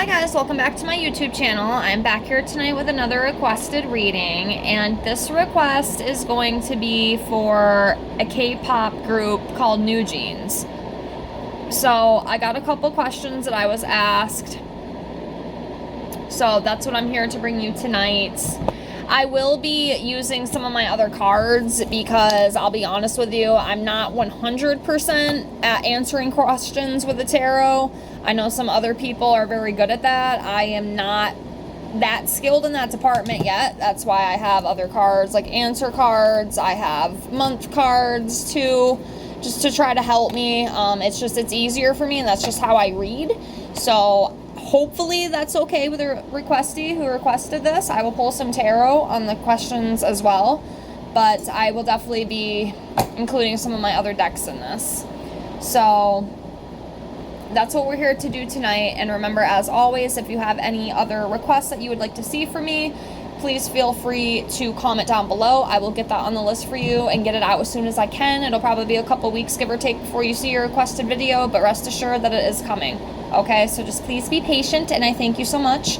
Hi guys, welcome back to my YouTube channel. I'm back here tonight with another requested reading, and this request is going to be for a K-pop group called Newjeans. So I got a couple questions that I was asked, so that's what I'm here to bring you tonight. I will be using some of my other cards because I'll be honest with you, I'm not 100% at answering questions with the tarot. I know some other people are very good at that. I am not that skilled in that department yet. That's why I have other cards like answer cards. I have month cards too, just to try to help me. It's easier for me, and that's just how I read. So hopefully that's okay with the requestee who requested this. I will pull some tarot on the questions as well, but I will definitely be including some of my other decks in this. So that's what we're here to do tonight. And remember, as always, if you have any other requests that you would like to see from me, please feel free to comment down below. I will get that on the list for you and get it out as soon as I can. It'll probably be a couple weeks, give or take, before you see your requested video, but rest assured that it is coming. Okay, so just please be patient, and I thank you so much.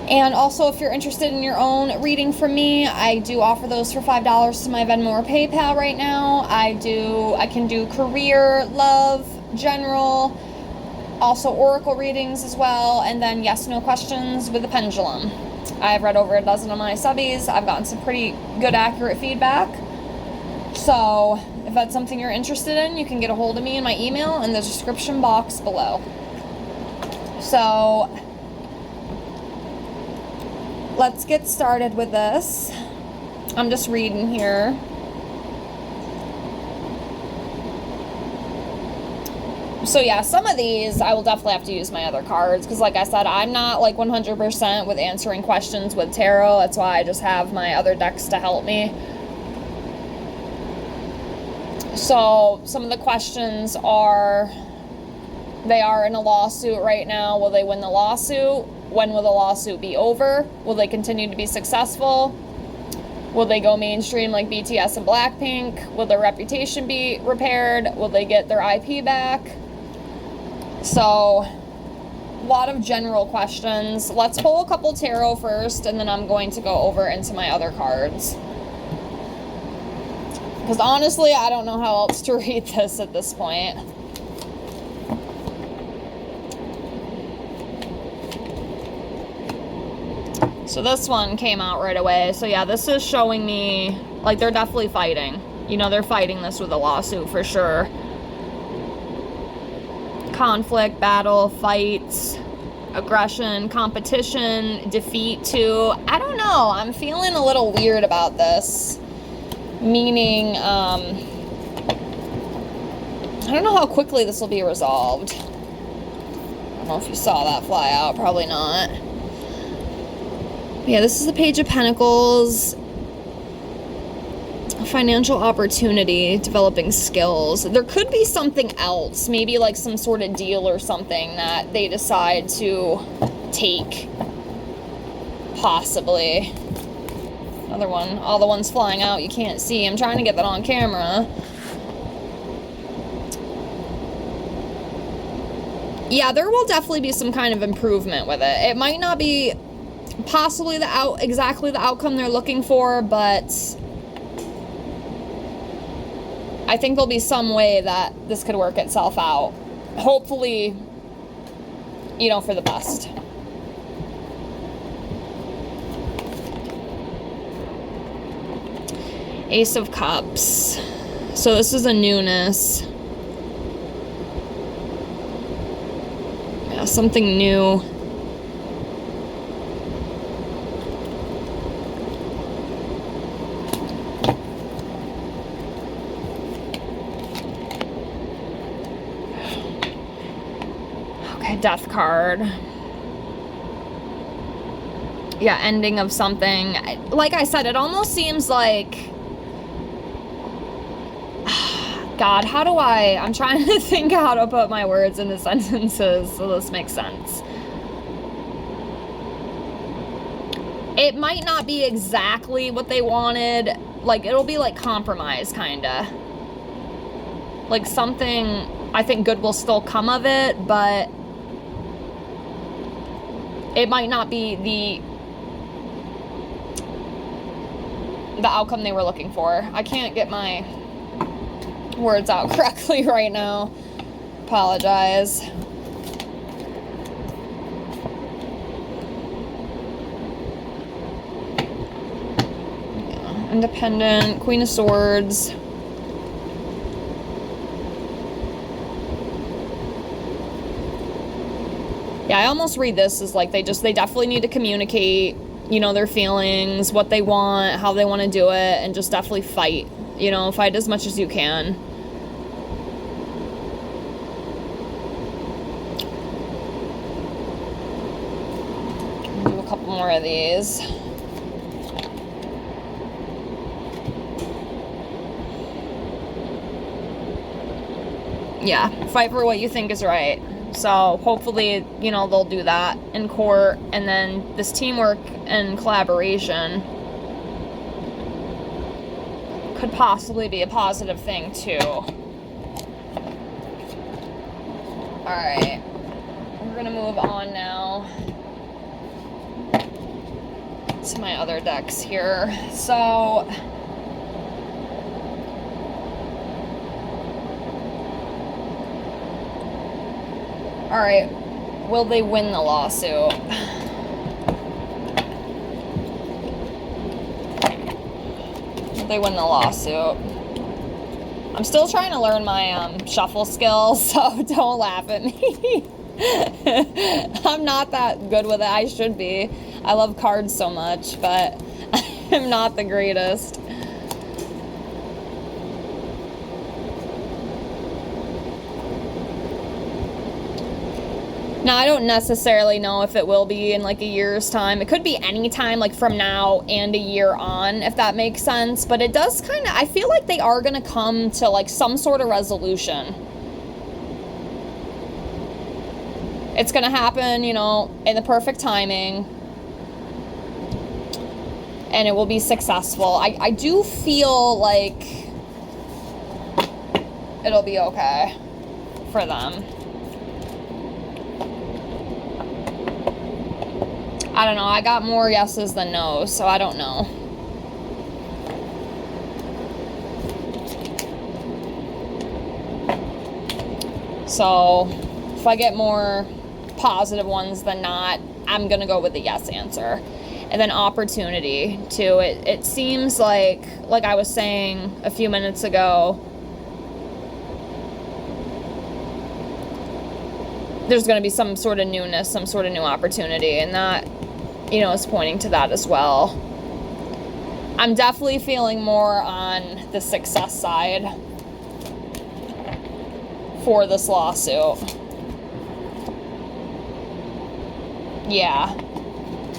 And also, if you're interested in your own reading from me, I do offer those for $5 to my Venmo or PayPal right now. I can do career, love, general, also oracle readings as well, and then yes, no questions with the pendulum. I've read over a dozen of my subbies. I've gotten some pretty good, accurate feedback. So if that's something you're interested in, you can get a hold of me in my email in the description box below. So let's get started with this. I'm just reading here. So yeah, some of these I will definitely have to use my other cards because, like I said, I'm not like 100% with answering questions with tarot. That's why I just have my other decks to help me. So some of the questions are, they are in a lawsuit right now. Will they win the lawsuit? When will the lawsuit be over? Will they continue to be successful? Will they go mainstream like BTS and Blackpink? Will their reputation be repaired? Will they get their IP back? So, a lot of general questions. Let's pull a couple tarot first, and then I'm going to go over into my other cards. Because honestly, I don't know how else to read this at this point. So this one came out right away. So yeah, this is showing me, like, they're definitely fighting. You know, they're fighting this with a lawsuit for sure. Conflict, battle, fights, aggression, competition, defeat too. I don't know. I'm feeling a little weird about this. Meaning, I don't know how quickly this will be resolved. I don't know if you saw that fly out. Probably not. Yeah, this is the Page of Pentacles. Financial opportunity, developing skills. There could be something else, maybe like some sort of deal or something that they decide to take. Possibly. Another one. All the ones flying out you can't see. I'm trying to get that on camera. Yeah, there will definitely be some kind of improvement with it. It might not be possibly exactly the outcome they're looking for, but I think there'll be some way that this could work itself out. Hopefully, you know, for the best. Ace of Cups. So this is a newness. Yeah, something new. Death card. Yeah, ending of something. Like I said, it almost seems like, God, I'm trying to think how to put my words into sentences so this makes sense. It might not be exactly what they wanted. Like, it'll be like compromise, kinda. Like something, I think good will still come of it, but it might not be the outcome they were looking for. I can't get my words out correctly right now. Apologize. Yeah, independent, Queen of Swords. Yeah, I almost read this as like they definitely need to communicate, you know, their feelings, what they want, how they want to do it, and just definitely fight. You know, fight as much as you can. Do a couple more of these. Yeah, fight for what you think is right. So hopefully, you know, they'll do that in court. And then this teamwork and collaboration could possibly be a positive thing too. Alright, we're gonna move on now to my other decks here. So alright, will they win the lawsuit? Will they win the lawsuit? I'm still trying to learn my shuffle skills, so don't laugh at me. I'm not that good with it. I should be. I love cards so much, but I'm not the greatest. Now, I don't necessarily know if it will be in like a year's time. It could be any time, like from now and a year on, if that makes sense. But it does kind of, I feel like they are going to come to like some sort of resolution. It's going to happen, you know, in the perfect timing. And it will be successful. I do feel like it'll be okay for them. I don't know. I got more yeses than no's, so I don't know. So if I get more positive ones than not, I'm going to go with the yes answer. And then opportunity, too. It seems like I was saying a few minutes ago, there's going to be some sort of newness, some sort of new opportunity, and that, you know, is pointing to that as well. I'm definitely feeling more on the success side for this lawsuit. Yeah.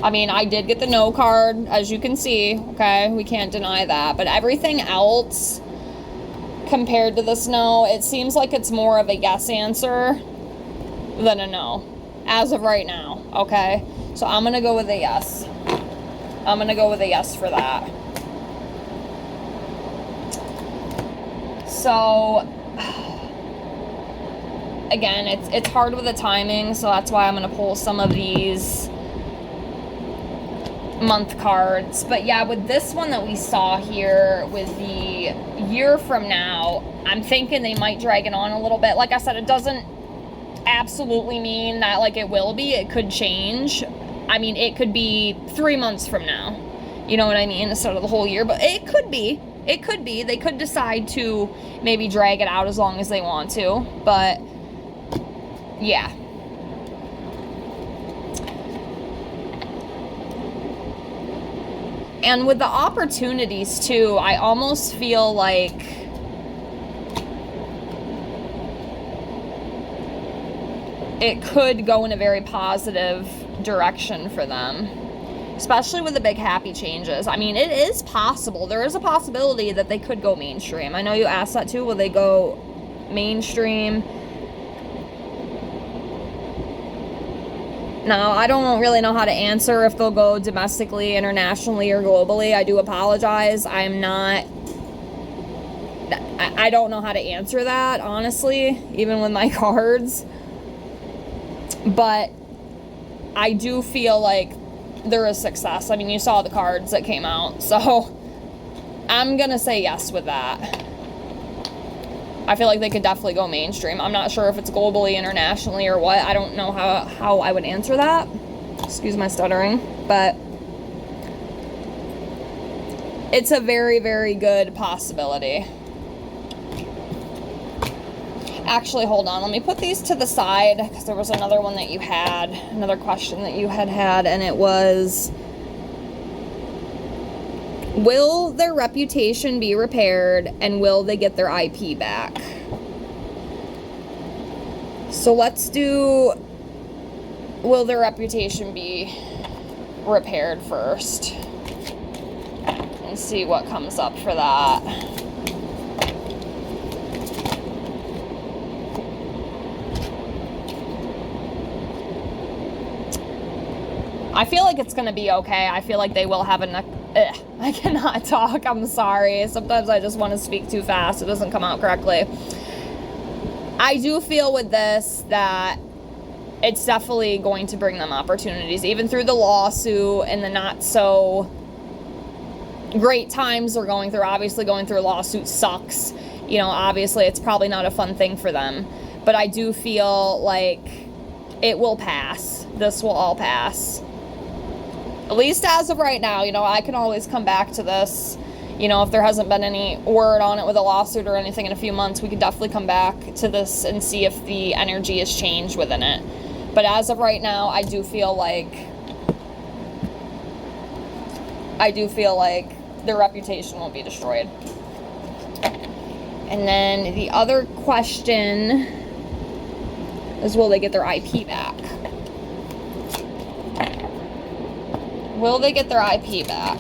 I mean, I did get the no card, as you can see, okay? We can't deny that. But everything else, compared to this no, it seems like it's more of a yes answer than a no, as of right now, okay? So I'm going to go with a yes. I'm going to go with a yes for that. So, again, it's hard with the timing, so that's why I'm going to pull some of these month cards. But yeah, with this one that we saw here, with the year from now, I'm thinking they might drag it on a little bit. Like I said, it doesn't absolutely mean that like it will be. It could change. I mean, it could be 3 months from now, you know what I mean, instead of the whole year. But it could be they could decide to maybe drag it out as long as they want to. But yeah, and with the opportunities too, I almost feel like it could go in a very positive direction for them, especially with the big happy changes. I mean, it is possible. There is a possibility that they could go mainstream. I know you asked that too. Will they go mainstream? Now, I don't really know how to answer if they'll go domestically, internationally, or globally. I do apologize. I don't know how to answer that, honestly, even with my cards. But I do feel like there is success. I mean, you saw the cards that came out, so I'm gonna say yes with that. I feel like they could definitely go mainstream. I'm not sure if it's globally, internationally, or what. I don't know how I would answer that. Excuse my stuttering, but it's a very, very good possibility. Actually, hold on. Let me put these to the side, because there was another one that you had, another question that you had, and it was, will their reputation be repaired, and will they get their IP back? So let's do, will their reputation be repaired first? And see what comes up for that. I feel like it's going to be okay. I feel like they will have I cannot talk. I'm sorry. Sometimes I just want to speak too fast. It doesn't come out correctly. I do feel with this that it's definitely going to bring them opportunities, even through the lawsuit and the not so great times they're going through. Obviously, going through a lawsuit sucks. You know, obviously, it's probably not a fun thing for them. But I do feel like it will pass. This will all pass. At least as of right now. You know, I can always come back to this. You know, if there hasn't been any word on it with a lawsuit or anything in a few months, we could definitely come back to this and see if the energy has changed within it. But as of right now, I do feel like their reputation won't be destroyed. And then the other question is, will they get their IP back? Will they get their IP back?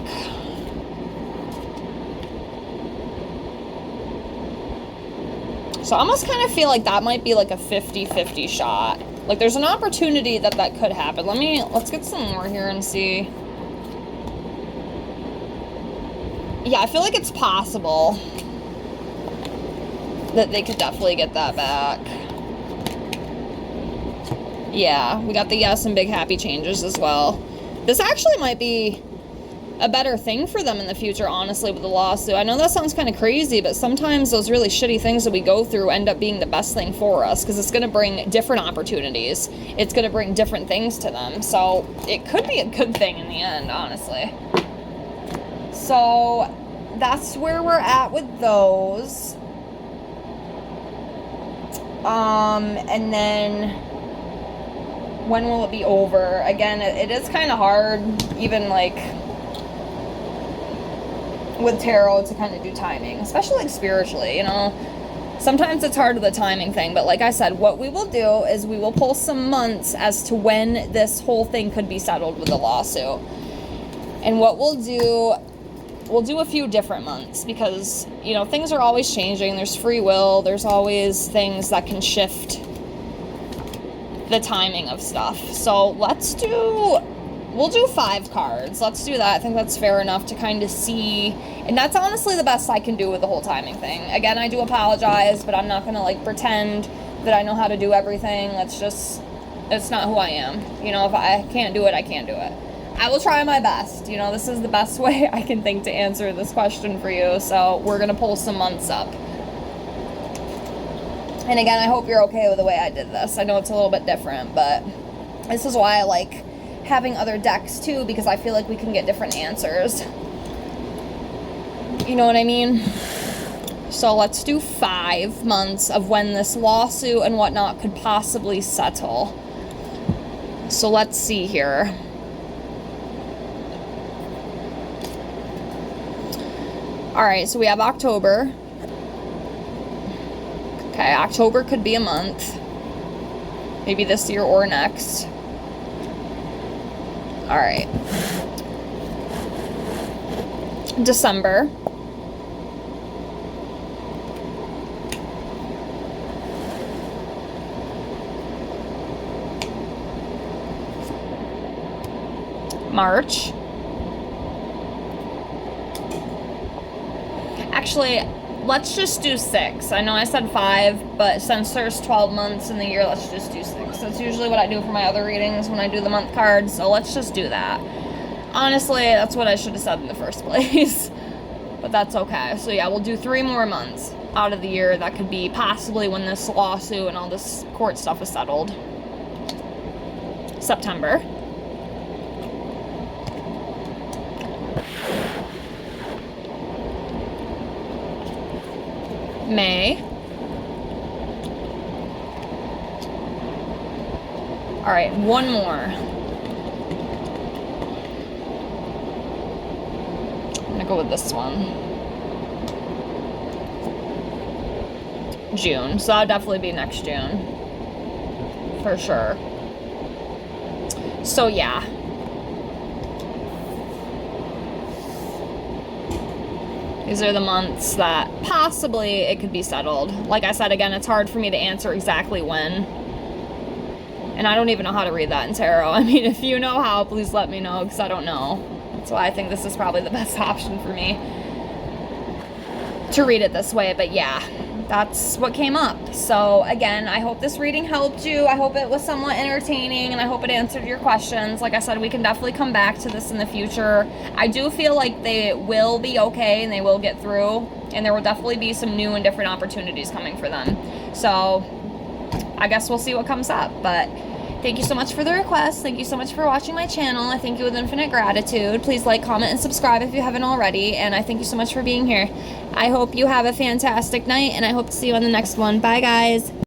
So I almost kind of feel like that might be like a 50-50 shot. Like there's an opportunity that could happen. Let's get some more here and see. Yeah, I feel like it's possible that they could definitely get that back. Yeah, we got the yes and big happy changes as well. This actually might be a better thing for them in the future, honestly, with the lawsuit. I know that sounds kind of crazy, but sometimes those really shitty things that we go through end up being the best thing for us, because it's going to bring different opportunities. It's going to bring different things to them. So it could be a good thing in the end, honestly. So that's where we're at with those. And then when will it be over? Again, it is kind of hard, even like with tarot, to kind of do timing, especially like spiritually, you know. Sometimes it's hard with the timing thing, but like I said, what we will do is we will pull some months as to when this whole thing could be settled with the lawsuit. And what we'll do a few different months, because, you know, things are always changing. There's free will. There's always things that can shift the timing of stuff. So we'll do 5 cards. Let's do that. I think that's fair enough to kind of see. And that's honestly the best I can do with the whole timing thing. Again, I do apologize, but I'm not going to like pretend that I know how to do everything. It's not who I am. You know, if I can't do it, I can't do it. I will try my best. You know, this is the best way I can think to answer this question for you. So we're going to pull some months up. And again, I hope you're okay with the way I did this. I know it's a little bit different, but this is why I like having other decks too, because I feel like we can get different answers. You know what I mean? So let's do 5 months of when this lawsuit and whatnot could possibly settle. So let's see here. All right, so we have October. Okay, October could be a month. Maybe this year or next. All right. December. March. Actually, let's just do 6. I know I said 5, but since there's 12 months in the year, let's just do 6. That's usually what I do for my other readings when I do the month cards, so let's just do that. Honestly, that's what I should have said in the first place. But that's okay. So yeah, we'll do 3 more months out of the year. That could be possibly when this lawsuit and all this court stuff is settled. September. May. All right, one more. I'm gonna go with this one. June, so that'll definitely be next June. For sure. So yeah. These are the months that possibly it could be settled. Like I said, again, it's hard for me to answer exactly when. And I don't even know how to read that in tarot. I mean, if you know how, please let me know, because I don't know. That's why I think this is probably the best option for me to read it this way. But yeah, that's what came up. So again, I hope this reading helped you. I hope it was somewhat entertaining, and I hope it answered your questions. Like I said, we can definitely come back to this in the future. I do feel like they will be okay and they will get through, and there will definitely be some new and different opportunities coming for them. So I guess we'll see what comes up. But thank you so much for the request. Thank you so much for watching my channel. I thank you with infinite gratitude. Please like, comment, and subscribe if you haven't already. And I thank you so much for being here. I hope you have a fantastic night, and I hope to see you on the next one. Bye, guys.